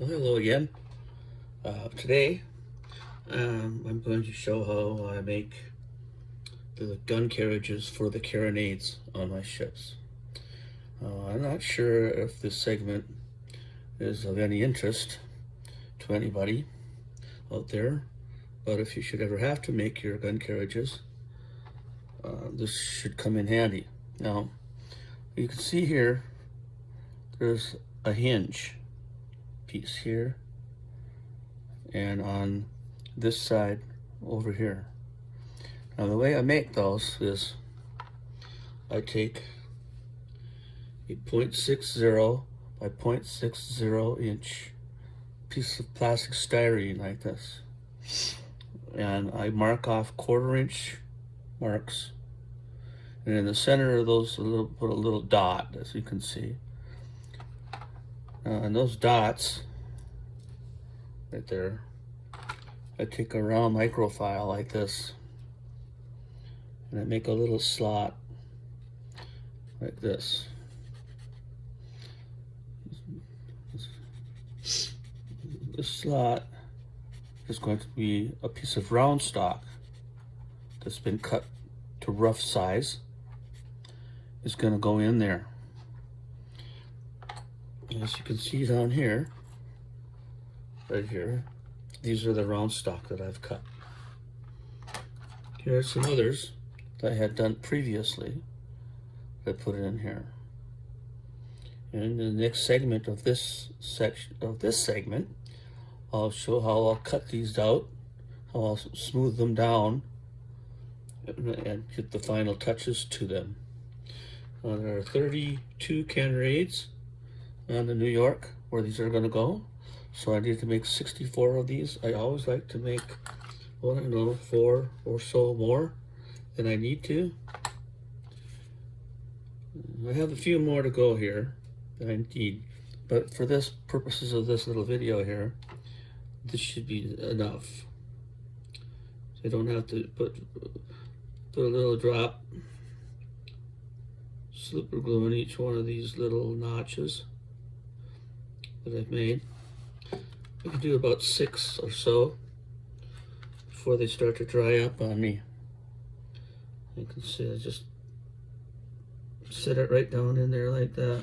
Well, hello again. Today, I'm going to show how I make the gun carriages for the carronades on my ships. I'm not sure if this segment is of any interest to anybody out there, but if you should ever have to make your gun carriages, this should come in handy. Now, you can see here, there's a hinge piece here, and on this side over here. Now the way I make those is I take a 0.60 by 0.60 inch piece of plastic styrene like this, and I mark off 1/4 inch marks, and in the center of those put a little dot, as you can see. And those dots right there, I take a round microfile like this, and I make a little slot like this. This slot is going to be a piece of round stock that's been cut to rough size. It's going to go in there. As you can see down here, right here, these are the round stock that I've cut. Here are some others that I had done previously that I put in here. And in the next segment of this segment, I'll show how I'll cut these out, how I'll smooth them down, and get the final touches to them. There are 32 Carronades on the New York where these are going to go. So I need to make 64 of these. I always like to make, well, I don't know, 4 or so more than I need to. I have a few more to go here that I need, but for this purposes of this little video here, this should be enough. So I don't have to put a little drop super glue in each one of these little notches that I've made. I can do about 6 or so before they start to dry up on me. You can see I just set it right down in there like that.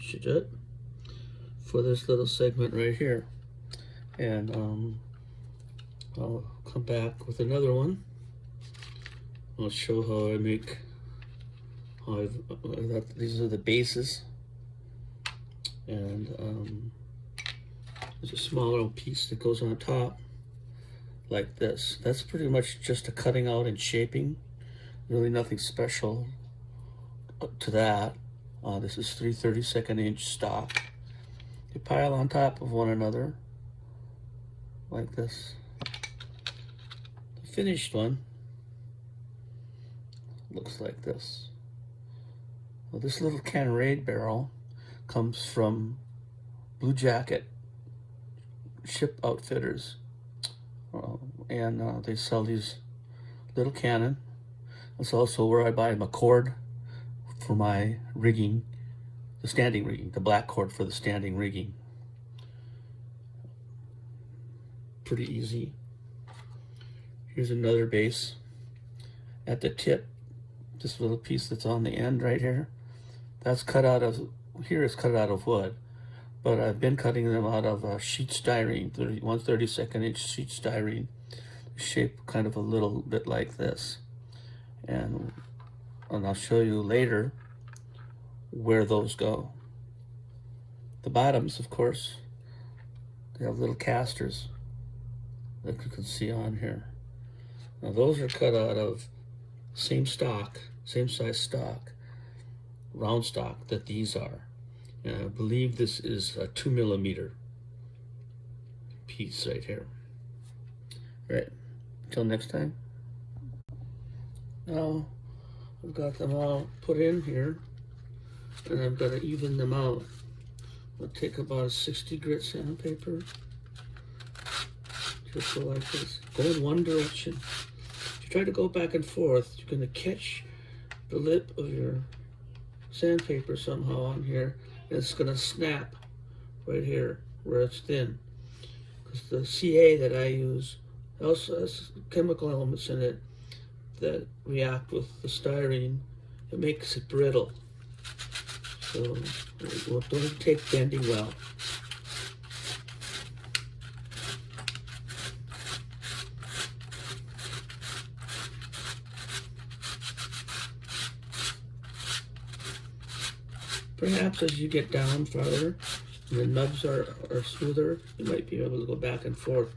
That's it for this little segment right here, and I'll come back with another one. I'll show how I make, these are the bases, and there's a smaller piece that goes on top like this. That's pretty much just a cutting out and shaping, really nothing special to that. This is 3 32nd inch stock. They pile on top of one another like this. The finished one looks like this. Well, this little Carronade barrel comes from Blue Jacket Ship Outfitters, and they sell these little cannon. That's also where I buy my cord for my rigging, the standing rigging, the black cord for the standing rigging. Pretty easy. Here's another base. At the tip, this little piece that's on the end right here, that's cut out of, here is cut out of wood, but I've been cutting them out of sheet styrene, 1/32 inch sheet styrene, shaped kind of a little bit like this. And I'll show you later where those go. The bottoms, of course, they have little casters that you can see on here. Now those are cut out of same stock, same size stock, round stock that these are. And I believe this is a 2 millimeter. piece right here. Right. Until next time. Now I've got them all put in here, and I've got to even them out. I'll take about a 60 grit sandpaper. Just go like this. Go in one direction. If you try to go back and forth, you're going to catch the lip of your sandpaper somehow on here, and it's going to snap right here where it's thin. Because the CA that I use also has chemical elements in it that react with the styrene. It makes it brittle. So it don't take bending well. Perhaps as you get down farther, and the nubs are smoother, you might be able to go back and forth.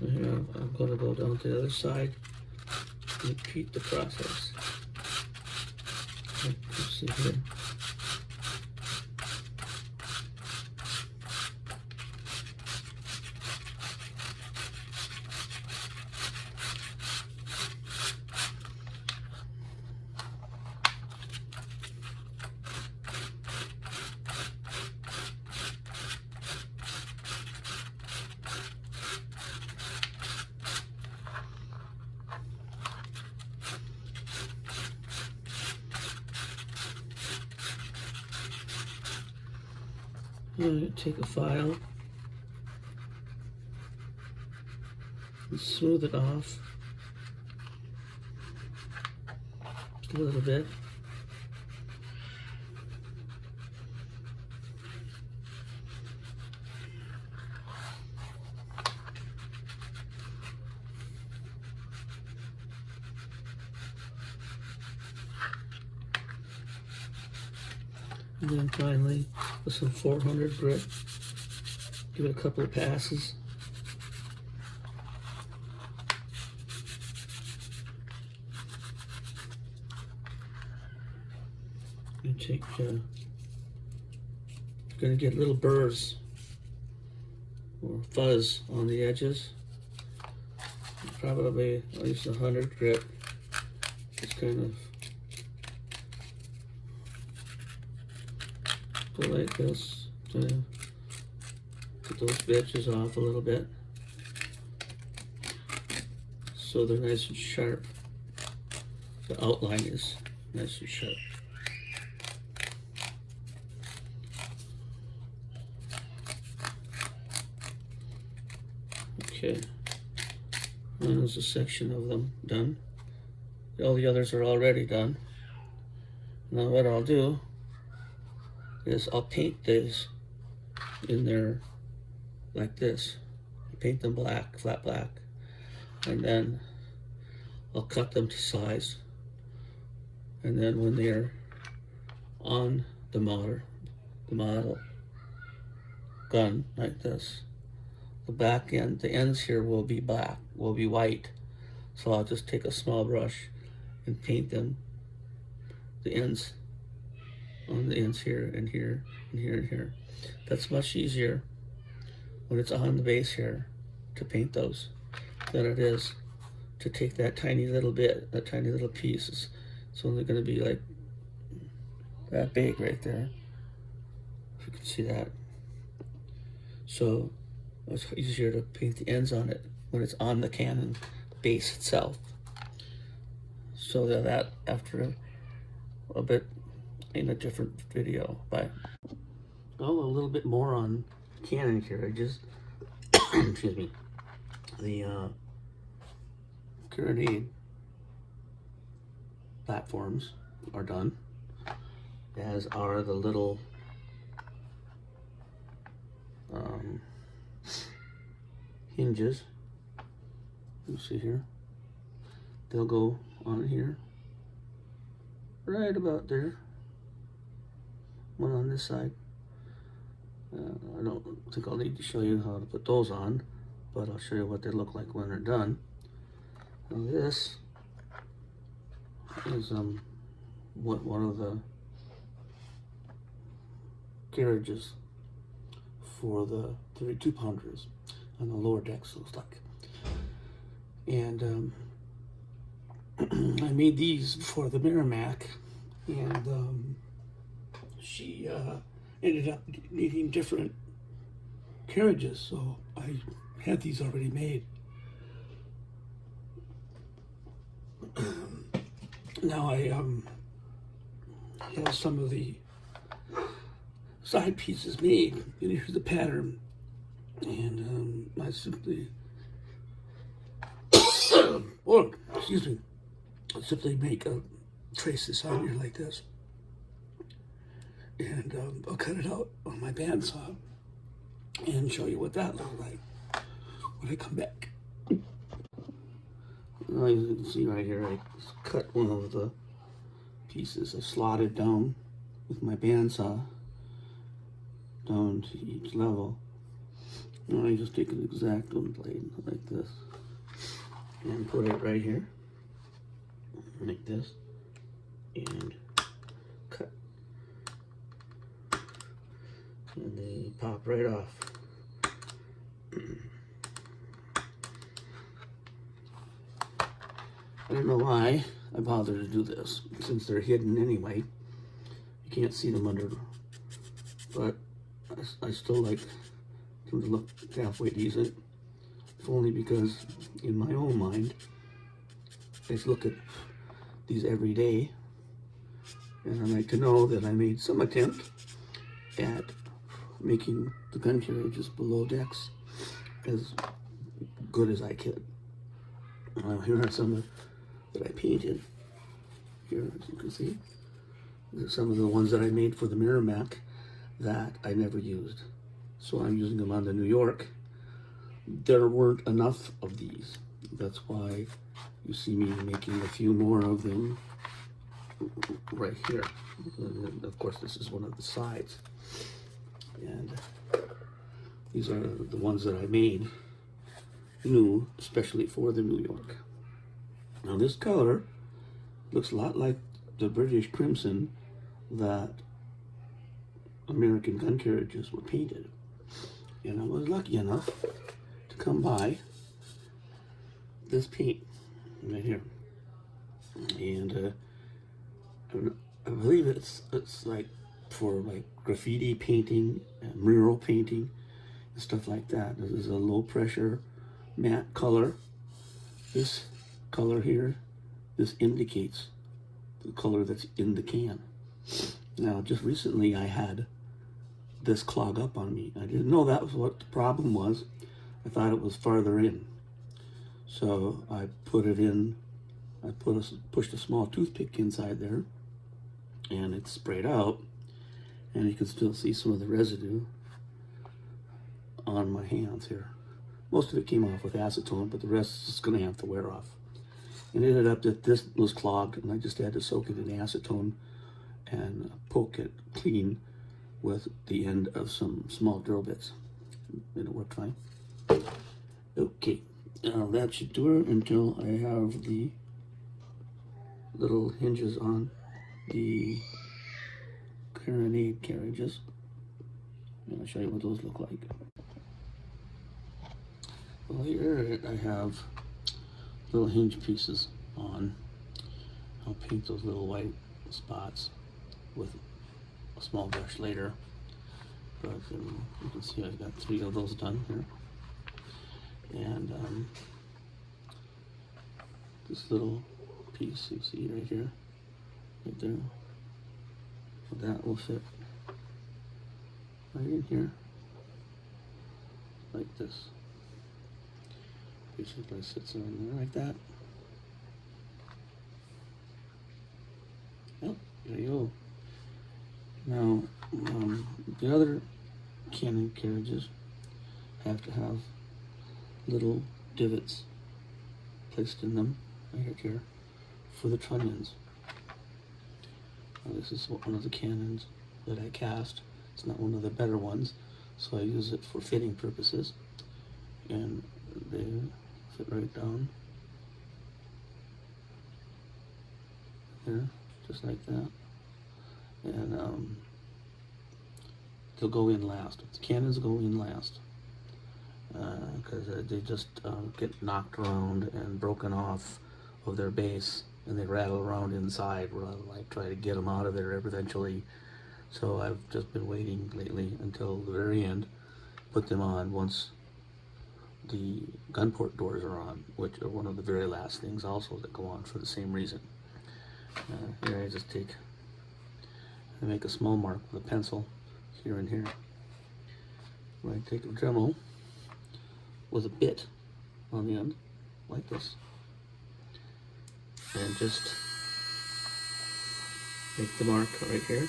And here I'm going to go down to the other side and repeat the process. Let's see here. I'm going to take a file and smooth it off just a little bit. And then finally, with some 400 grit, give it a couple of passes. And take, you're going to get little burrs or fuzz on the edges. Probably at least 100 grit. Just kind of go like this to get those edges off a little bit so they're nice and sharp. The outline is nice and sharp. Okay, there's a section of them done. All the others are already done. Now what I'll do is I'll paint these in there like this. Paint them black, flat black, and then I'll cut them to size. And then when they're on the model gun like this, the back end, the ends here will be black, will be white. So I'll just take a small brush and paint them, the ends, on the ends here and here and here and here. That's much easier when it's on the base here to paint those than it is to take that tiny little bit, that tiny little piece. It's only going to be like that big right there, if you can see that. So it's easier to paint the ends on it when it's on the cannon base itself. So that after a bit in a different video. Bye. Oh, a little bit more on Canon Carriages. Excuse me. The Carronade platforms are done, as are the little hinges. You see here, they'll go on here, right about there. One on this side. I don't think I'll need to show you how to put those on, but I'll show you what they look like when they're done. Now this is one of the Carriages for the 32 pounders on the lower decks, looks like. And I made these for the Merrimack, and she ended up needing different carriages, so I had these already made. Now I have some of the side pieces made, and here's the pattern, and I simply or excuse me, I simply make a trace this on here like this, and I'll cut it out on my bandsaw and show you what that looks like when I come back. Well, as you can see right here, I cut one of the pieces. I slotted down with my bandsaw down to each level. And I just take an X-Acto blade like this and put it right here, like this, and cut. And they pop right off. I don't know why I bother to do this, since they're hidden anyway. You can't see them under, but I still like them to look halfway decent, if only because in my own mind, I just look at these every day, and I like to know that I made some attempt at making the gun carriages below decks as good as I could. Here are some that I painted. Here, as you can see, these are some of the ones that I made for the Merrimack that I never used. So I'm using them on the New York. There weren't enough of these. That's why you see me making a few more of them right here. And of course, this is one of the sides. And these are the ones that I made new, especially for the New York. Now this color looks a lot like the British crimson that American gun carriages were painted. And I was lucky enough to come by this paint right here. And I believe it's like for like graffiti painting and mural painting and stuff like that. This is a low pressure matte color. This color here, this indicates the color that's in the can. Now, just recently I had this clog up on me. I didn't know that was what the problem was. I thought it was farther in. So I put it in, pushed a small toothpick inside there, and it sprayed out, and you can still see some of the residue on my hands here. Most of it came off with acetone, but the rest is gonna have to wear off. And it ended up that this was clogged, and I just had to soak it in acetone and poke it clean with the end of some small drill bits. And it worked fine. Okay, now that should do it until I have the little hinges on the Carronade carriages. And I'll show you what those look like. Well, here I have little hinge pieces on. I'll paint those little white spots with a small brush later. But you can see I've got 3 of those done here. And this little piece you see right here, right there, that will fit right in here, like this. Basically sits in there like that. Yep, there you go. Now, the other cannon carriages have to have little divots placed in them right here for the trunnions. Now, this is one of the cannons that I cast. It's not one of the better ones, so I use it for fitting purposes. And they fit right down there, just like that. And they'll go in last. The cannons go in last because they just get knocked around and broken off of their base, and they rattle around inside while I try to get them out of there eventually. So I've just been waiting lately until the very end, put them on once the gun port doors are on, which are one of the very last things also that go on for the same reason. Here I just make a small mark with a pencil here and here. I take a Dremel with a bit on the end, like this, and just make the mark right here.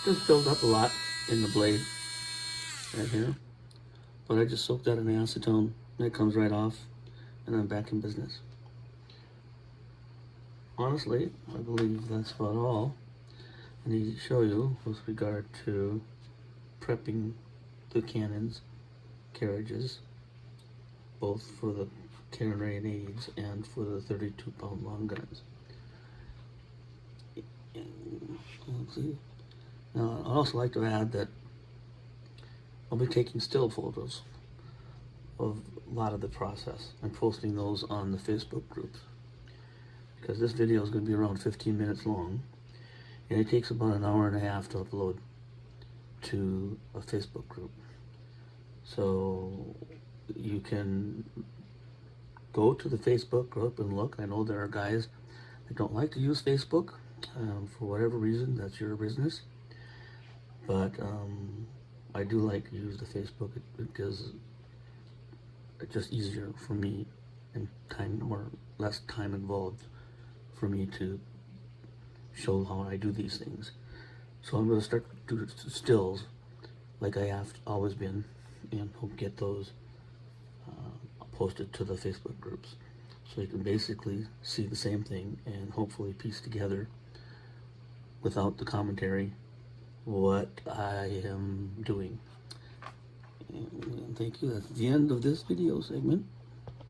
Just build up a lot in the blade right here, but I just soak that in acetone and it comes right off, and I'm back in business. Honestly, I believe that's about all I need to show you with regard to prepping the cannons, carriages, both for the Carronades and for the 32-pound long guns. Now, I'd also like to add that I'll be taking still photos of a lot of the process and posting those on the Facebook groups, because this video is going to be around 15 minutes long, and it takes about an hour and a half to upload to a Facebook group. So you can go to the Facebook group and look. I know there are guys that don't like to use Facebook for whatever reason. That's your business. But I do like to use the Facebook because it's just easier for me, and less time involved for me to show how I do these things. So I'm going to start doing stills like I have always been, and hope get those posted to the Facebook groups, so you can basically see the same thing and hopefully piece together without the commentary what I am doing. And thank you. That's the end of this video segment.